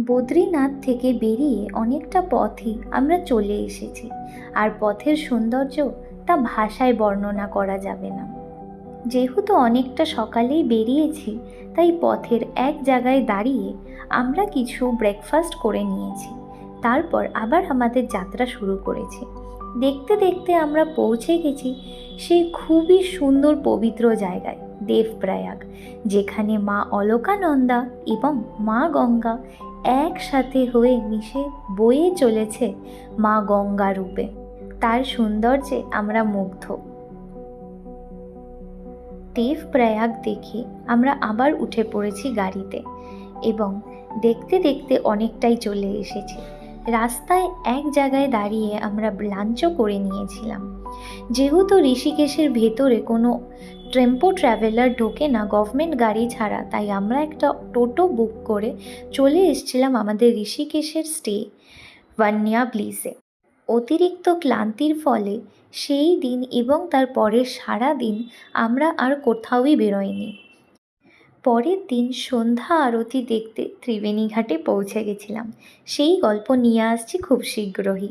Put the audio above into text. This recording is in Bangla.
বদ্রীনাথ থেকে বেরিয়ে অনেকটা পথই আমরা চলে এসেছি। আর পথের সৌন্দর্য তা ভাষায় বর্ণনা করা যাবে না। যেহেতু অনেকটা সকালেই বেরিয়েছি, তাই পথের এক জায়গায় দাঁড়িয়ে আমরা কিছু ব্রেকফাস্ট করে নিয়েছি। তারপর আবার আমাদের যাত্রা শুরু করেছি। দেখতে দেখতে আমরা পৌঁছে গেছি সেই খুবই সুন্দর পবিত্র জায়গায়, দেবপ্রয়াগ, যেখানে মা অলকানন্দা এবং মা গঙ্গা একসাথে হয়ে মিশে বয়ে চলেছে মা গঙ্গা রূপে। তার সৌন্দর্যে আমরা মুগ্ধ। দেবপ্রয়াগ দেখে আমরা আবার উঠে পড়েছি গাড়িতে এবং দেখতে দেখতে অনেকটাই চলে এসেছি। রাস্তায় এক জায়গায় দাঁড়িয়ে আমরা লাঞ্চও করে নিয়েছিলাম। যেহেতু ঋষিকেশের ভেতরে কোনো টেম্পো ট্রাভেলার ঢোকে না গভর্নমেন্ট গাড়ি ছাড়া, তাই আমরা একটা টোটো বুক করে চলে এসেছিলাম আমাদের ঋষিকেশের স্টে ভান্যা ব্লিসে। অতিরিক্ত ক্লান্তির ফলে সেই দিন এবং তার পরের সারা দিন আমরা আর কোথাওই বেরোইনি। পরের দিন সন্ধ্যা আরতি দেখতে ত্রিবেণী ঘাটে পৌঁছে গেছিলাম। সেই গল্প নিয়ে আসছি খুব শীঘ্রই।